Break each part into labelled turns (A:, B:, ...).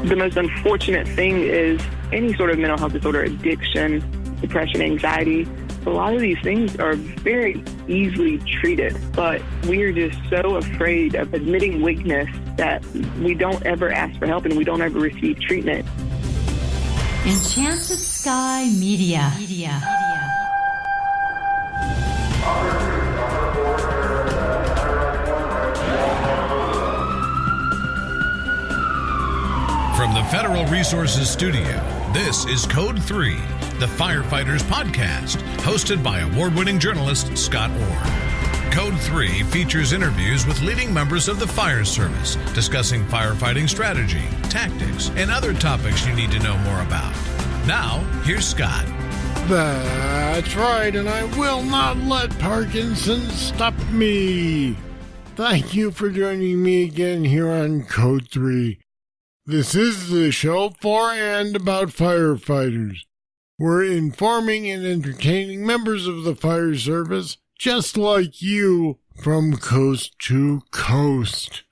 A: The most unfortunate thing is any sort of mental health disorder, addiction, depression, anxiety. A lot of these things are very easily treated, but we're just so afraid of admitting weakness that we don't ever ask for help and we don't ever receive treatment.
B: Enchanted Sky Media.
C: From the Federal Resources Studio, this is Code 3, the Firefighters podcast, hosted by award-winning journalist Scott Orr. Code 3 features interviews with leading members of the fire service, discussing firefighting strategy, tactics, and other topics you need to know more about. Now, here's Scott.
D: That's right, and I will not let Parkinson's stop me. Thank you for joining me again here on Code 3. This is the show for and about firefighters. We're informing and entertaining members of the fire service, just like you, from coast to coast.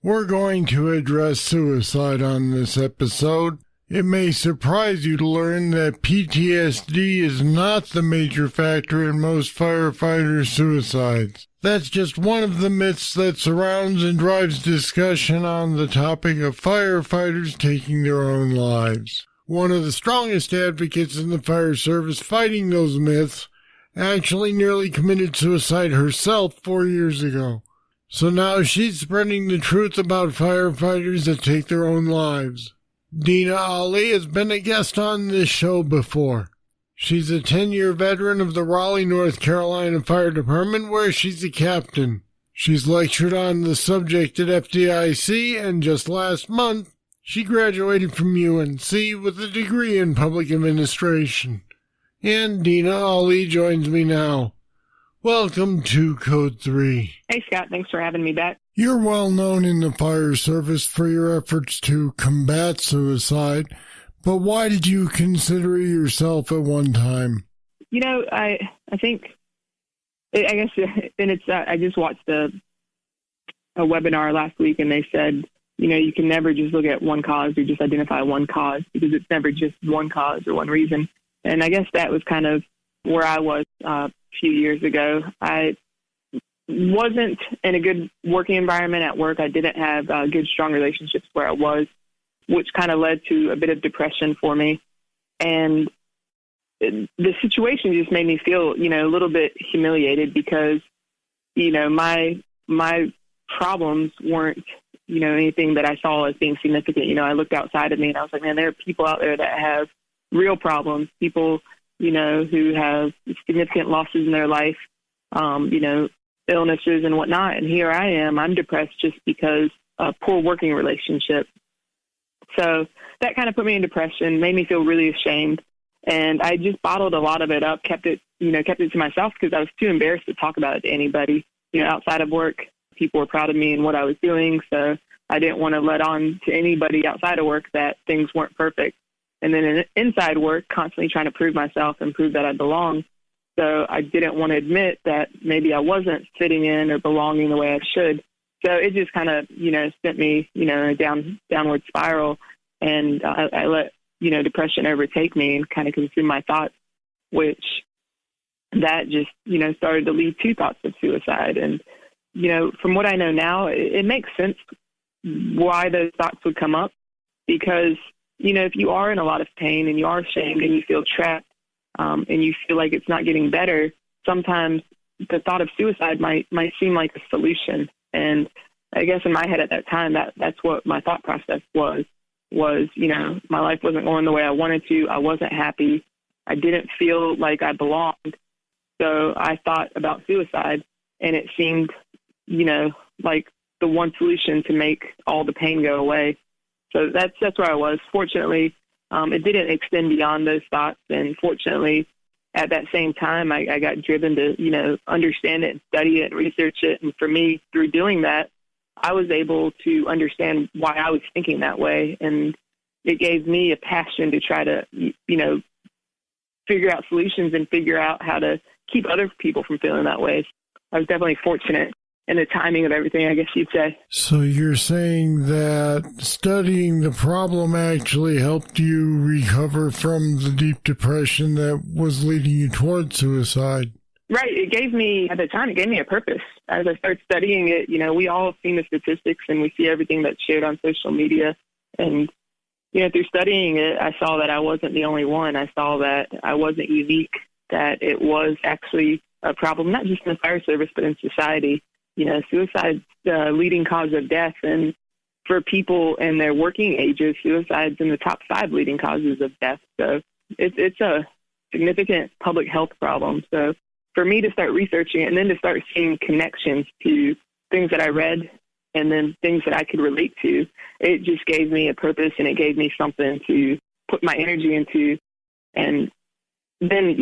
D: We're going to address suicide on this episode. It may surprise you to learn that PTSD is not the major factor in most firefighter suicides. That's just one of the myths that surrounds and drives discussion on the topic of firefighters taking their own lives. One of the strongest advocates in the fire service fighting those myths actually nearly committed suicide herself 4 years ago. So now she's spreading the truth about firefighters that take their own lives. Dena Ali has been a guest on this show before. She's a 10-year veteran of the Raleigh, North Carolina Fire Department, where she's a captain. She's lectured on the subject at FDIC, and just last month, she graduated from UNC with a degree in public administration. And Dena Ali joins me now. Welcome to Code 3.
A: Hey, Scott. Thanks for having me back.
D: You're well known in the fire service for your efforts to combat suicide, but why did you consider yourself at one time?
A: You know, I just watched a webinar last week, and they said, you know, you can never just look at one cause or just identify one cause, because it's never just one cause or one reason. And I guess that was kind of where I was a few years ago. I wasn't in a good working environment at work. I didn't have good, strong relationships where I was, which kind of led to a bit of depression for me. And the situation just made me feel, you know, a little bit humiliated because, you know, my problems weren't, you know, anything that I saw as being significant. You know, I looked outside of me and I was like, man, there are people out there that have real problems, people, you know, who have significant losses in their life, you know, illnesses and whatnot. And here I am, I'm depressed just because of poor working relationship. So that kind of put me in depression, made me feel really ashamed. And I just bottled a lot of it up, kept it to myself because I was too embarrassed to talk about it to anybody. You know, outside of work, people were proud of me and what I was doing. So I didn't want to let on to anybody outside of work that things weren't perfect. And then inside work, constantly trying to prove myself and prove that I belong. So I didn't want to admit that maybe I wasn't fitting in or belonging the way I should. So it just kind of, you know, sent me, you know, downward spiral. And I let, you know, depression overtake me and kind of consume my thoughts, which that just, you know, started to lead to thoughts of suicide. And, you know, from what I know now, it makes sense why those thoughts would come up because, you know, if you are in a lot of pain and you are ashamed and you feel trapped and you feel like it's not getting better, sometimes the thought of suicide might seem like a solution. And I guess in my head at that time, that's what my thought process was, you know, my life wasn't going the way I wanted to. I wasn't happy. I didn't feel like I belonged. So I thought about suicide, and it seemed, you know, like the one solution to make all the pain go away. So that's where I was. Fortunately, it didn't extend beyond those thoughts. And fortunately, at that same time, I got driven to, you know, understand it and study it and research it. And for me, through doing that, I was able to understand why I was thinking that way. And it gave me a passion to try to, you know, figure out solutions and figure out how to keep other people from feeling that way. I was definitely fortunate and the timing of everything, I guess you'd say.
D: So you're saying that studying the problem actually helped you recover from the deep depression that was leading you towards suicide?
A: Right. It gave me, at the time, it gave me a purpose. As I started studying it, we all have seen the statistics and we see everything that's shared on social media. And, through studying it, I saw that I wasn't the only one. I saw that I wasn't unique, that it was actually a problem, not just in the fire service, but in society. Suicide's the leading cause of death. And for people in their working ages, suicide's in the top 5 leading causes of death. So it's a significant public health problem. So for me to start researching it and then to start seeing connections to things that I read and then things that I could relate to, it just gave me a purpose and it gave me something to put my energy into. And then,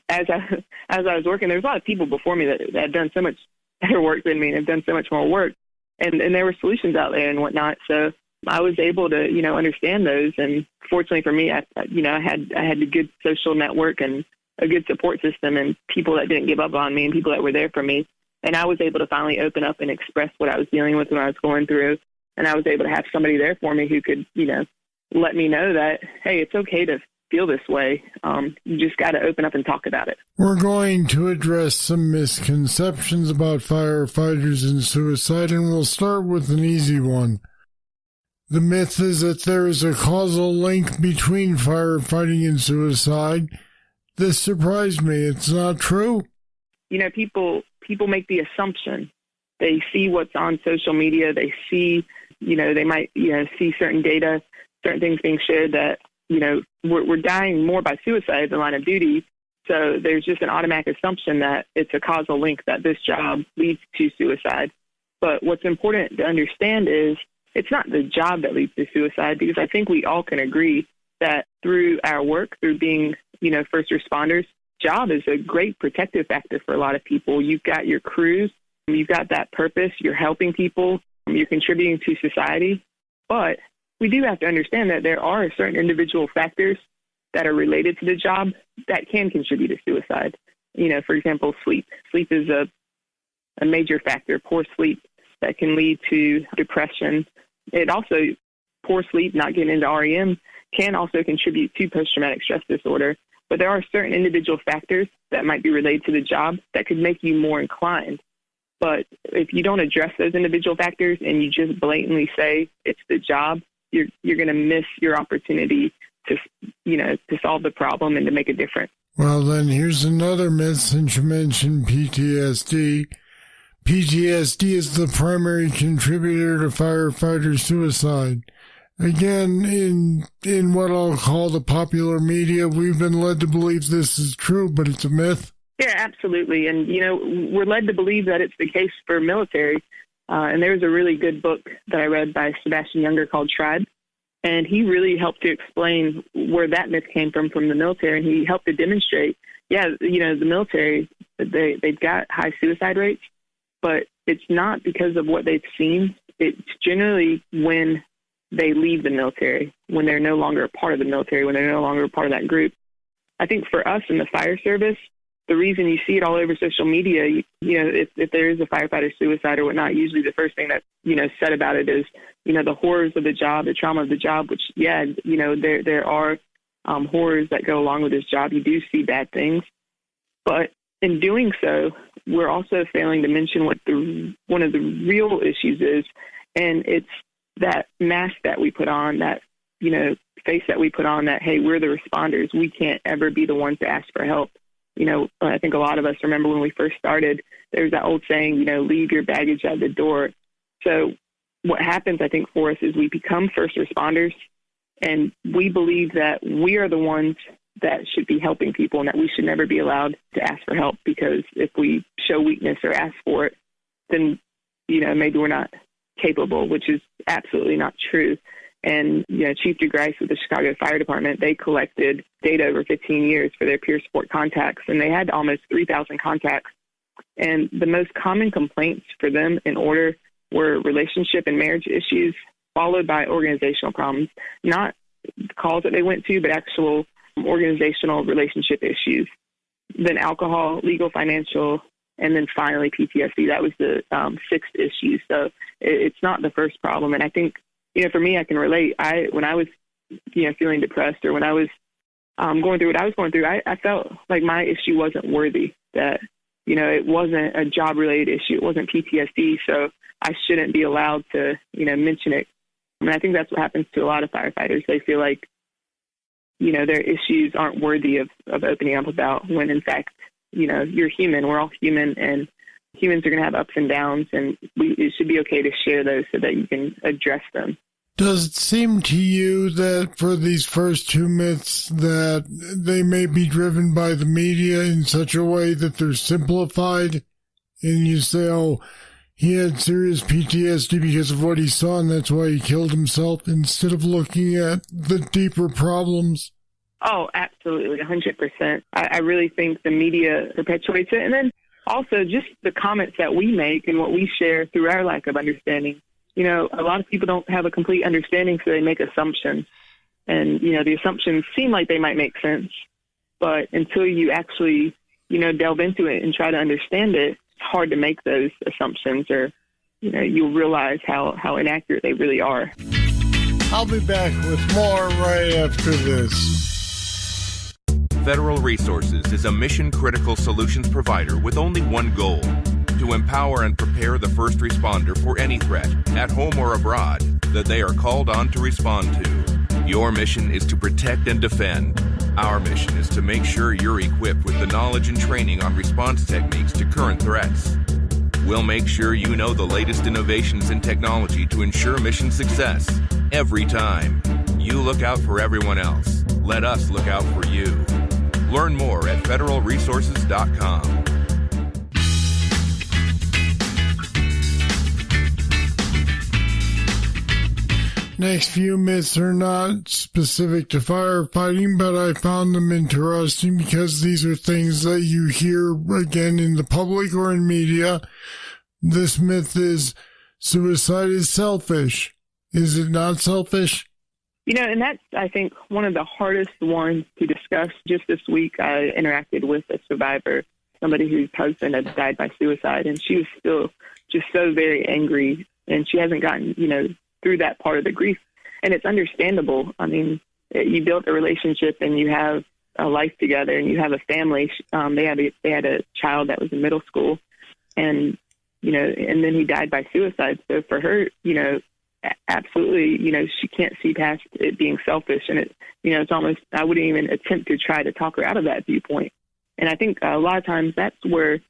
A: as I was working, there was a lot of people before me that had done so much better work than me and have done so much more work. And there were solutions out there and whatnot. So I was able to, understand those. And fortunately for me, I had a good social network and a good support system and people that didn't give up on me and people that were there for me. And I was able to finally open up and express what I was dealing with and what I was going through. And I was able to have somebody there for me who could, let me know that, hey, it's okay to feel this way. You just got to open up and talk about it.
D: We're going to address some misconceptions about firefighters and suicide, and we'll start with an easy one. The myth is that there is a causal link between firefighting and suicide. This surprised me. It's not true.
A: People make the assumption. They see what's on social media. They see, they might, see certain data, certain things being shared that, we're dying more by suicide than line of duty. So there's just an automatic assumption that it's a causal link, that this job leads to suicide. But what's important to understand is it's not the job that leads to suicide, because I think we all can agree that through our work, through being, first responders, job is a great protective factor for a lot of people. You've got your crews, you've got that purpose, you're helping people, you're contributing to society. But we do have to understand that there are certain individual factors that are related to the job that can contribute to suicide. For example, sleep. Sleep is a major factor. Poor sleep that can lead to depression. It also, poor sleep, not getting into REM, can also contribute to post-traumatic stress disorder. But there are certain individual factors that might be related to the job that could make you more inclined. But if you don't address those individual factors and you just blatantly say it's the job, you're going to miss your opportunity to solve the problem and to make a difference.
D: Well, then here's another myth, since you mentioned PTSD. PTSD is the primary contributor to firefighter suicide. Again, in what I'll call the popular media, we've been led to believe this is true, but it's a myth.
A: Yeah, absolutely. And, we're led to believe that it's the case for military. And there's a really good book that I read by Sebastian Junger called Tribe. And he really helped to explain where that myth came from the military. And he helped to demonstrate, the military, they've got high suicide rates, but it's not because of what they've seen. It's generally when they leave the military, when they're no longer a part of the military, when they're no longer a part of that group. I think for us in the fire service, the reason you see it all over social media, if there is a firefighter suicide or whatnot, usually the first thing that's, said about it is, the horrors of the job, the trauma of the job, which, there are horrors that go along with this job. You do see bad things. But in doing so, we're also failing to mention what one of the real issues is, and it's that mask that we put on, that, face that we put on, that, hey, we're the responders. We can't ever be the ones to ask for help. I think a lot of us remember when we first started, there was that old saying, leave your baggage at the door. So what happens, I think, for us is we become first responders, and we believe that we are the ones that should be helping people and that we should never be allowed to ask for help, because if we show weakness or ask for it, then, maybe we're not capable, which is absolutely not true. And, Chief DeGrice with the Chicago Fire Department, they collected data over 15 years for their peer support contacts, and they had almost 3,000 contacts. And the most common complaints for them in order were relationship and marriage issues, followed by organizational problems, not calls that they went to, but actual organizational relationship issues. Then alcohol, legal, financial, and then finally PTSD. That was the sixth issue. So it's not the first problem. And I think, for me, I can relate. When I was, feeling depressed, or when I was going through what I was going through, I felt like my issue wasn't worthy, that, it wasn't a job-related issue. It wasn't PTSD, so I shouldn't be allowed to, mention it. I mean, I think that's what happens to a lot of firefighters. They feel like, their issues aren't worthy of opening up about, when in fact, you're human. We're all human, and humans are going to have ups and downs, and it should be okay to share those so that you can address them.
D: Does it seem to you that for these first two myths that they may be driven by the media in such a way that they're simplified, and you say, oh, he had serious PTSD because of what he saw, and that's why he killed himself, instead of looking at the deeper problems?
A: Oh, absolutely, 100%. I really think the media perpetuates it. And then also just the comments that we make and what we share through our lack of understanding. A lot of people don't have a complete understanding, so they make assumptions. And, the assumptions seem like they might make sense. But until you actually, delve into it and try to understand it, it's hard to make those assumptions, or, you'll realize how inaccurate they really are.
D: I'll be back with more right after this.
B: Federal Resources is a mission-critical solutions provider with only one goal: to empower and prepare the first responder for any threat, at home or abroad, that they are called on to respond to. Your mission is to protect and defend. Our mission is to make sure you're equipped with the knowledge and training on response techniques to current threats. We'll make sure you know the latest innovations in technology to ensure mission success every time. You look out for everyone else. Let us look out for you. Learn more at federalresources.com.
D: Next few myths are not specific to firefighting, but I found them interesting because these are things that you hear again in the public or in media. This myth is suicide is selfish. Is it not selfish?
A: And that's, I think, one of the hardest ones to discuss. Just this week, I interacted with a survivor, somebody whose husband had died by suicide, and she was still just so very angry, and she hasn't gotten, through that part of the grief. And it's understandable. I mean, you built a relationship and you have a life together and you have a family. They had a child that was in middle school, and, and then he died by suicide. So for her, absolutely, she can't see past it being selfish. And it's almost, I wouldn't even attempt to try to talk her out of that viewpoint. And I think a lot of times that's where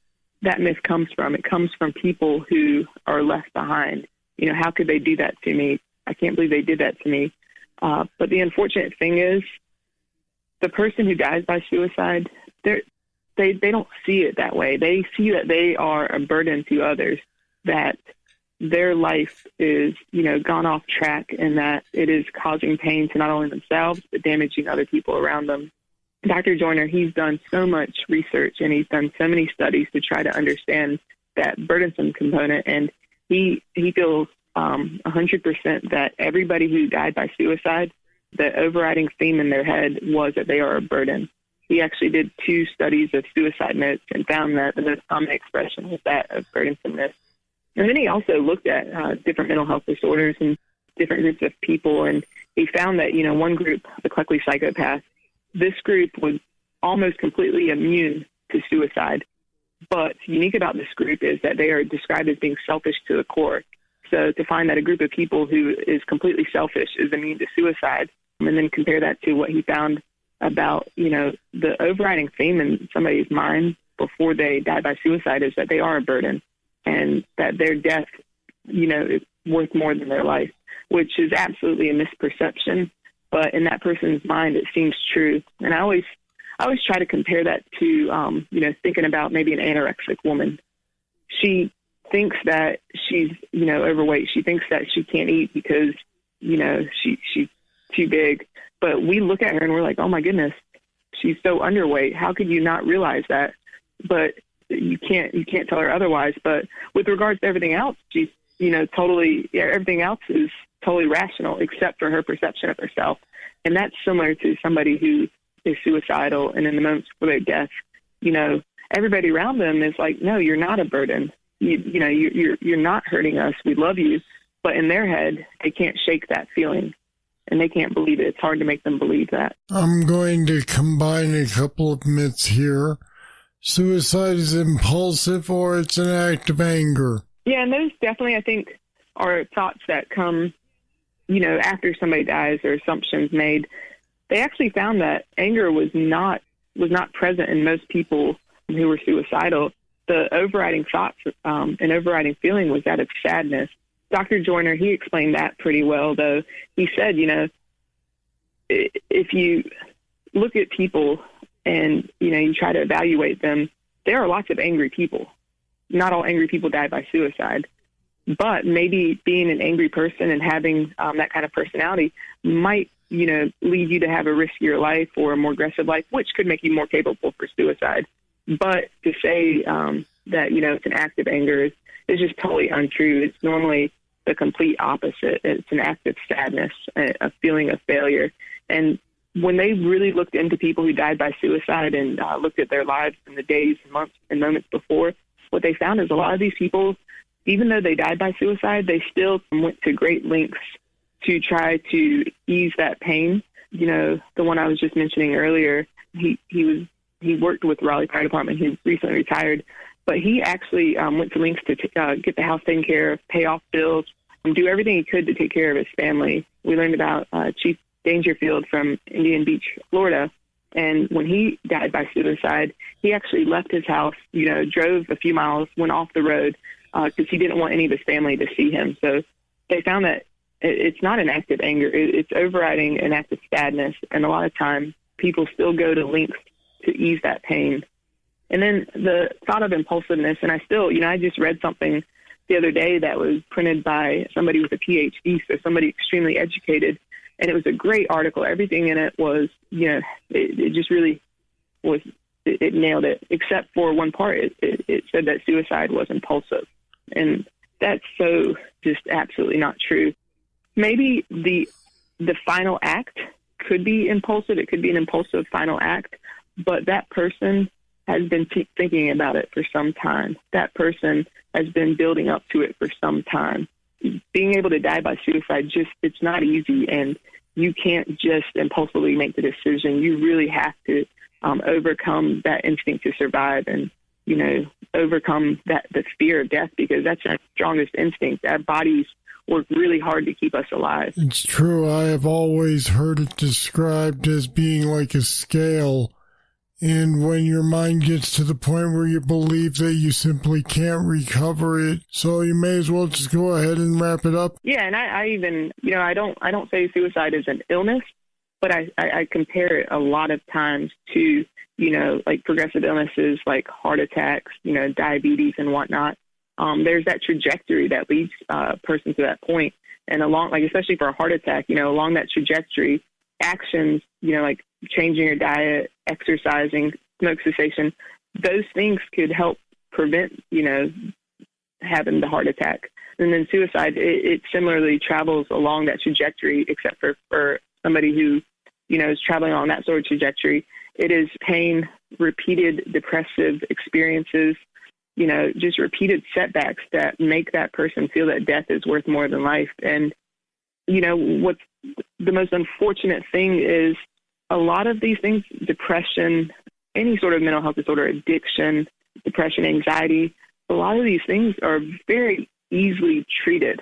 A: that myth comes from. It comes from people who are left behind. How could they do that to me? I can't believe they did that to me. But the unfortunate thing is, the person who dies by suicide, they don't see it that way. They see that they are a burden to others, that their life is, gone off track, and that it is causing pain to not only themselves, but damaging other people around them. Dr. Joyner, he's done so much research, and he's done so many studies to try to understand that burdensome component. And he feels 100% that everybody who died by suicide, the overriding theme in their head was that they are a burden. He actually did 2 studies of suicide notes and found that the most common expression was that of burdensomeness. And then he also looked at different mental health disorders and different groups of people, and he found that, one group, the Cleckley psychopaths, this group was almost completely immune to suicide. But unique about this group is that they are described as being selfish to the core. So to find that a group of people who is completely selfish is immune to suicide, and then compare that to what he found about, the overriding theme in somebody's mind before they die by suicide is that they are a burden, and that their death, is worth more than their life, which is absolutely a misperception. But in that person's mind, it seems true. And I always try to compare that to, thinking about maybe an anorexic woman. She thinks that she's, overweight. She thinks that she can't eat because, she's too big. But we look at her and we're like, oh my goodness, she's so underweight. How could you not realize that? But you can't tell her otherwise. But with regards to everything else, she's, everything else is totally rational except for her perception of herself. And that's similar to somebody who is suicidal and in the moments before their death, everybody around them is like, no, you're not a burden. You're not hurting us. We love you. But in their head, they can't shake that feeling, and they can't believe it. It's hard to make them believe that.
D: I'm going to combine a couple of myths here. Suicide is impulsive, or it's an act of anger.
A: Yeah, and those definitely, I think, are thoughts that come, after somebody dies or assumptions made. They actually found that anger was not present in most people who were suicidal. The overriding thoughts and overriding feeling was that of sadness. Dr. Joyner, he explained that pretty well, though. He said, if you look at people and, you try to evaluate them, there are lots of angry people. Not all angry people die by suicide. But maybe being an angry person and having that kind of personality might, lead you to have a riskier life or a more aggressive life, which could make you more capable for suicide. But to say that, it's an act of anger is just totally untrue. It's normally the complete opposite. It's an act of sadness, a feeling of failure. And when they really looked into people who died by suicide and looked at their lives in the days, months, and moments before, what they found is a lot of these people, even though they died by suicide, they still went to great lengths to try to ease that pain. The one I was just mentioning earlier, he worked with Raleigh Fire Department. He recently retired, but he actually went to lengths to get the house taken care of, pay off bills, do everything he could to take care of his family. We learned about Chief Dangerfield from Indian Beach, Florida. And when he died by suicide, he actually left his house, drove a few miles, went off the road because he didn't want any of his family to see him. So they found that it's not an act of anger. It's overriding an act of sadness. And a lot of times people still go to lengths to ease that pain. And then the thought of impulsiveness, and I still, I just read something the other day that was printed by somebody with a PhD, so somebody extremely educated, and it was a great article. Everything in it was, it just really was, it nailed it, except for one part. It said that suicide was impulsive, and that's so just absolutely not true. Maybe the final act could be impulsive. It could be an impulsive final act, but that person has been thinking about it for some time. That person has been building up to it for some time. Being able to die by suicide, it's not easy, and you can't just impulsively make the decision. You really have to overcome that instinct to survive and, overcome the fear of death, because that's our strongest instinct. Our bodies work really hard to keep us alive.
D: It's true. I have always heard it described as being like a scale. And when your mind gets to the point where you believe that you simply can't recover it, so you may as well just go ahead and wrap it up.
A: Yeah, and I even, I don't say suicide is an illness, but I compare it a lot of times to, like progressive illnesses like heart attacks, diabetes and whatnot. There's that trajectory that leads a person to that point. And along, like especially for a heart attack, along that trajectory, actions, like changing your diet, exercising, smoke cessation, those things could help prevent, having the heart attack. And then suicide, it similarly travels along that trajectory, except for somebody who, is traveling on that sort of trajectory. It is pain, repeated depressive experiences, just repeated setbacks that make that person feel that death is worth more than life. And, what's the most unfortunate thing is a lot of these things, depression, any sort of mental health disorder, addiction, depression, anxiety, a lot of these things are very easily treated.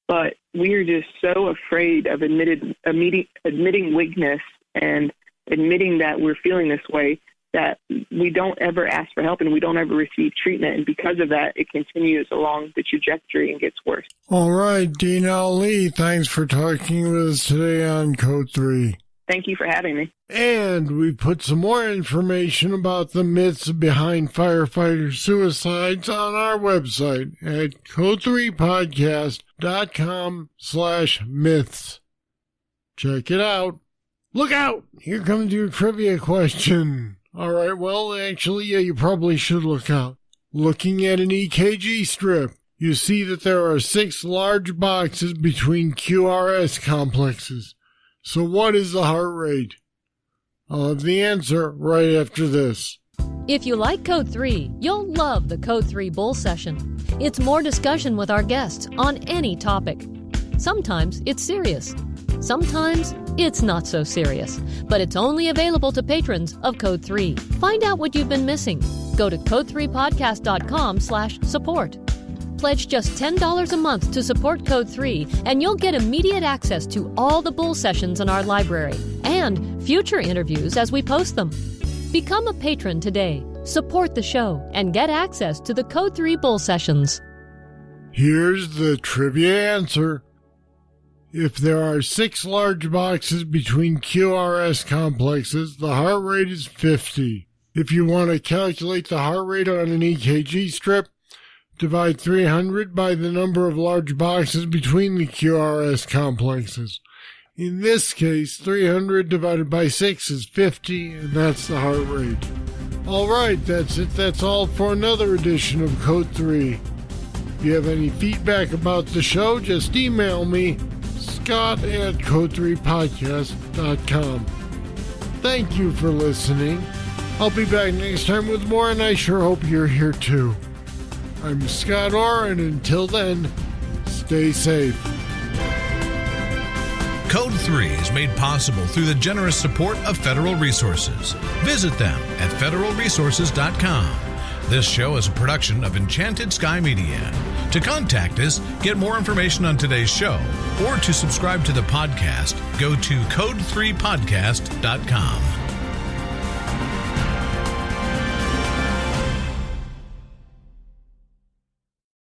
A: But we are just so afraid of admitting weakness and admitting that we're feeling this way that we don't ever ask for help and we don't ever receive treatment. And because of that, it continues along the trajectory and gets worse.
D: All right, Dena Ali, thanks for talking with us today on Code 3.
A: Thank you for having me.
D: And we put some more information about the myths behind firefighter suicides on our website at code3podcast.com/myths. Check it out. Look out! Here comes your trivia question. All right, well, actually, yeah, you probably should look out. Looking at an EKG strip, you see that there are 6 large boxes between QRS complexes. So what is the heart rate? I'll have the answer right after this.
E: If you like Code 3, you'll love the Code 3 Bull Session. It's more discussion with our guests on any topic. Sometimes it's serious. Sometimes it's not so serious. But it's only available to patrons of Code 3. Find out what you've been missing. Go to code3podcast.com/support. Pledge just $10 a month to support Code 3, and you'll get immediate access to all the Bull Sessions in our library and future interviews as we post them. Become a patron today. Support the show and get access to the Code 3 Bull Sessions.
D: Here's the trivia answer. If there are 6 large boxes between QRS complexes, the heart rate is 50. If you want to calculate the heart rate on an EKG strip, divide 300 by the number of large boxes between the QRS complexes. In this case, 300 divided by 6 is 50, and that's the heart rate. All right, that's it. That's all for another edition of Code 3. If you have any feedback about the show, just email me, scott@code3podcast.com. Thank you for listening. I'll be back next time with more, and I sure hope you're here too. I'm Scott Orr, and until then, stay safe.
C: Code 3 is made possible through the generous support of Federal Resources. Visit them at federalresources.com. This show is a production of Enchanted Sky Media. To contact us, get more information on today's show, or to subscribe to the podcast, go to code3podcast.com.